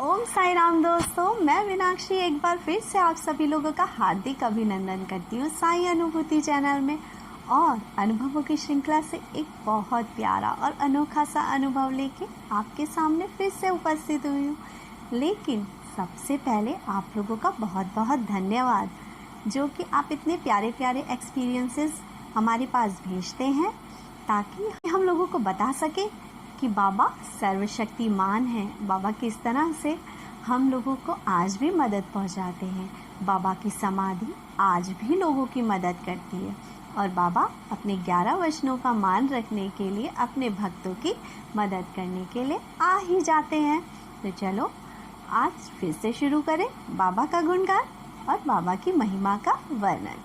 ओम साई राम दोस्तों, मैं मीनाक्षी एक बार फिर से आप सभी लोगों का हार्दिक अभिनंदन करती हूँ साई अनुभूति चैनल में। और अनुभवों की श्रृंखला से एक बहुत प्यारा और अनोखा सा अनुभव लेके आपके सामने फिर से उपस्थित हुई हूँ। लेकिन सबसे पहले आप लोगों का बहुत बहुत धन्यवाद, जो कि आप इतने प्यारे प्यारे एक्सपीरियंसेस हमारे पास भेजते हैं ताकि हम लोगों को बता सके कि बाबा सर्वशक्तिमान हैं। बाबा किस तरह से हम लोगों को आज भी मदद पहुंचाते हैं। बाबा की समाधि आज भी लोगों की मदद करती है और बाबा अपने 11 वचनों का मान रखने के लिए अपने भक्तों की मदद करने के लिए आ ही जाते हैं। तो चलो आज फिर से शुरू करें बाबा का गुणगान और बाबा की महिमा का वर्णन।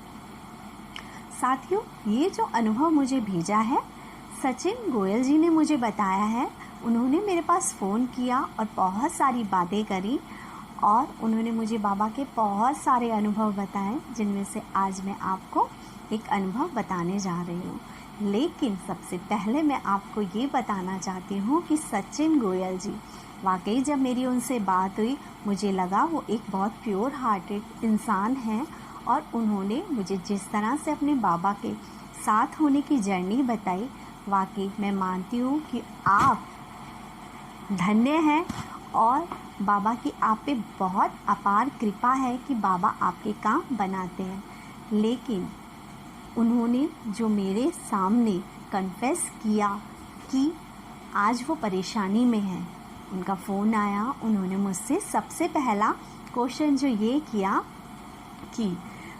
साथियों, ये जो अनुभव मुझे भेजा है सचिन गोयल जी ने मुझे बताया है। उन्होंने मेरे पास फ़ोन किया और बहुत सारी बातें करी और उन्होंने मुझे बाबा के बहुत सारे अनुभव बताए, जिनमें से आज मैं आपको एक अनुभव बताने जा रही हूँ। लेकिन सबसे पहले मैं आपको ये बताना चाहती हूँ कि सचिन गोयल जी वाकई जब मेरी उनसे बात हुई, मुझे लगा वो एक बहुत प्योर हार्टेड इंसान हैं और उन्होंने मुझे जिस तरह से अपने बाबा के साथ होने की जर्नी बताई, वाकई मैं मानती हूँ कि आप धन्य हैं और बाबा की आप पे बहुत अपार कृपा है कि बाबा आपके काम बनाते हैं। लेकिन उन्होंने जो मेरे सामने कन्फेस किया कि आज वो परेशानी में है, उनका फ़ोन आया, उन्होंने मुझसे सबसे पहला क्वेश्चन जो ये किया कि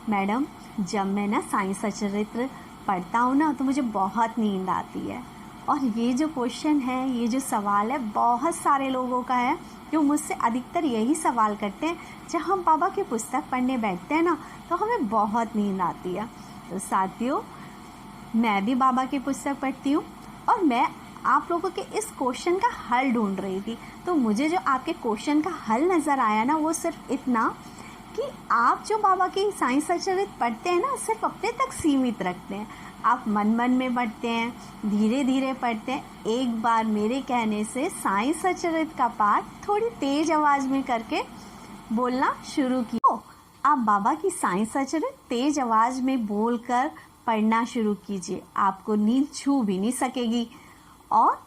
मैडम, जब मैं ना साईं सचरित्र पढ़ता हूँ ना तो मुझे बहुत नींद आती है। और ये जो क्वेश्चन है, ये जो सवाल है, बहुत सारे लोगों का है जो मुझसे अधिकतर यही सवाल करते हैं। जब हम बाबा की पुस्तक पढ़ने बैठते हैं ना तो हमें बहुत नींद आती है। तो साथियों, मैं भी बाबा की पुस्तक पढ़ती हूँ और मैं आप लोगों के इस क्वेश्चन का हल ढूंढ रही थी। तो मुझे जो आपके क्वेश्चन का हल नज़र आया ना, वो सिर्फ इतना कि आप जो बाबा की साईं सचरित्र पढ़ते हैं ना, सिर्फ अपने तक सीमित रखते हैं। आप मन मन में पढ़ते हैं, धीरे धीरे पढ़ते हैं। एक बार मेरे कहने से साईं सचरित्र का पाठ थोड़ी तेज आवाज़ में करके बोलना शुरू किया। आप बाबा की साईं सचरित्र तेज आवाज़ में बोलकर पढ़ना शुरू कीजिए, आपको नींद छू भी नहीं सकेगी। और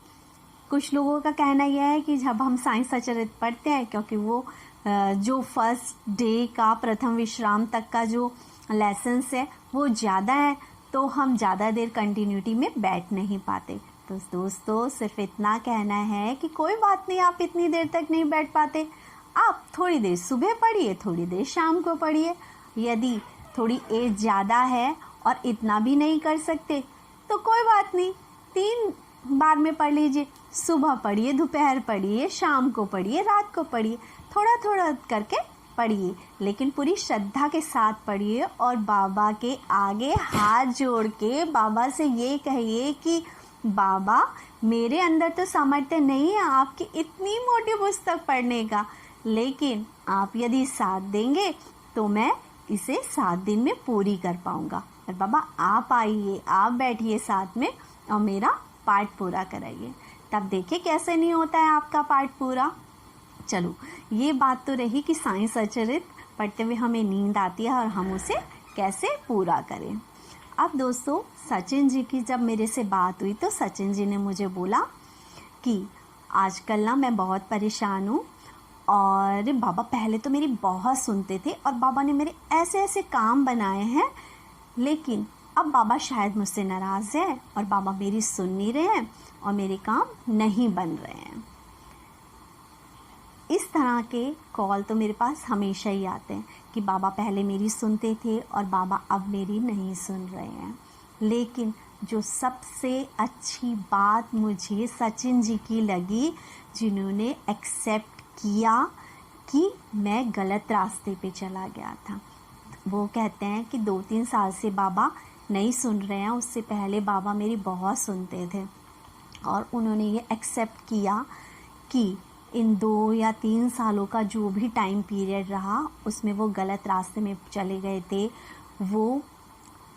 कुछ लोगों का कहना यह है कि जब हम साईं सचरित्र पढ़ते हैं, क्योंकि वो जो फर्स्ट डे का प्रथम विश्राम तक का जो लेसन्स है वो ज़्यादा है, तो हम ज़्यादा देर कंटिन्यूटी में बैठ नहीं पाते। तो दोस्तों, सिर्फ इतना कहना है कि कोई बात नहीं, आप इतनी देर तक नहीं बैठ पाते, आप थोड़ी देर सुबह पढ़िए, थोड़ी देर शाम को पढ़िए। यदि थोड़ी एज ज़्यादा है और इतना भी नहीं कर सकते तो कोई बात नहीं, 3 बार में पढ़ लीजिए। सुबह पढ़िए, दोपहर पढ़िए, शाम को पढ़िए, रात को पढ़िए, थोड़ा थोड़ा करके पढ़िए, लेकिन पूरी श्रद्धा के साथ पढ़िए। और बाबा के आगे हाथ जोड़ के बाबा से ये कहिए कि बाबा, मेरे अंदर तो सामर्थ्य नहीं है आपकी इतनी मोटी पुस्तक पढ़ने का, लेकिन आप यदि साथ देंगे तो मैं इसे 7 दिन में पूरी कर पाऊँगा। और बाबा आप आइए, आप बैठिए साथ में और मेरा पाठ पूरा कराइए, तब देखिए कैसे नहीं होता है आपका पाठ पूरा। चलो, ये बात तो रही कि साईं सचरित्र पढ़ते हुए हमें नींद आती है और हम उसे कैसे पूरा करें। अब दोस्तों, सचिन जी की जब मेरे से बात हुई तो सचिन जी ने मुझे बोला कि आजकल ना मैं बहुत परेशान हूँ और बाबा पहले तो मेरी बहुत सुनते थे और बाबा ने मेरे ऐसे ऐसे काम बनाए हैं, लेकिन अब बाबा शायद मुझसे नाराज़ है और बाबा मेरी सुन नहीं रहे हैं और मेरे काम नहीं बन रहे हैं। इस तरह के कॉल तो मेरे पास हमेशा ही आते हैं कि बाबा पहले मेरी सुनते थे और बाबा अब मेरी नहीं सुन रहे हैं। लेकिन जो सबसे अच्छी बात मुझे सचिन जी की लगी, जिन्होंने एक्सेप्ट किया कि मैं गलत रास्ते पे चला गया था। वो कहते हैं कि 2-3 साल से बाबा नहीं सुन रहे हैं, उससे पहले बाबा मेरी बहुत सुनते थे और उन्होंने ये एक्सेप्ट किया कि इन 2 या 3 सालों का जो भी टाइम पीरियड रहा उसमें वो गलत रास्ते में चले गए थे। वो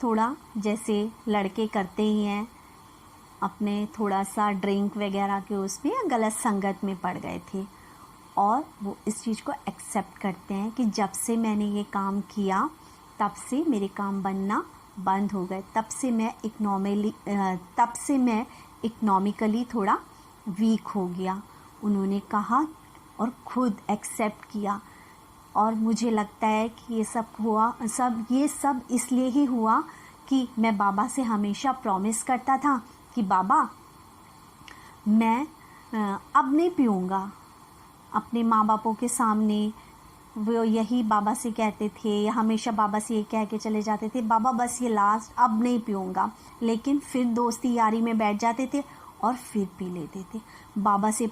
थोड़ा जैसे लड़के करते ही हैं, अपने थोड़ा सा ड्रिंक वगैरह के उसमें या गलत संगत में पड़ गए थे और वो इस चीज़ को एक्सेप्ट करते हैं कि जब से मैंने ये काम किया तब से मेरे काम बनना बंद हो गए, तब से मैं इकोनॉमिकली थोड़ा वीक हो गया। उन्होंने कहा और खुद एक्सेप्ट किया। और मुझे लगता है कि ये सब इसलिए ही हुआ कि मैं बाबा से हमेशा प्रॉमिस करता था कि बाबा मैं अब नहीं पीऊँगा। अपने माँ बापों के सामने वो यही बाबा से कहते थे, या हमेशा बाबा से ये कह के चले जाते थे, बाबा बस ये लास्ट, अब नहीं पीऊँगा। लेकिन फिर दोस्ती यारी में बैठ जाते थे और फिर पी लेते थे। बाबा से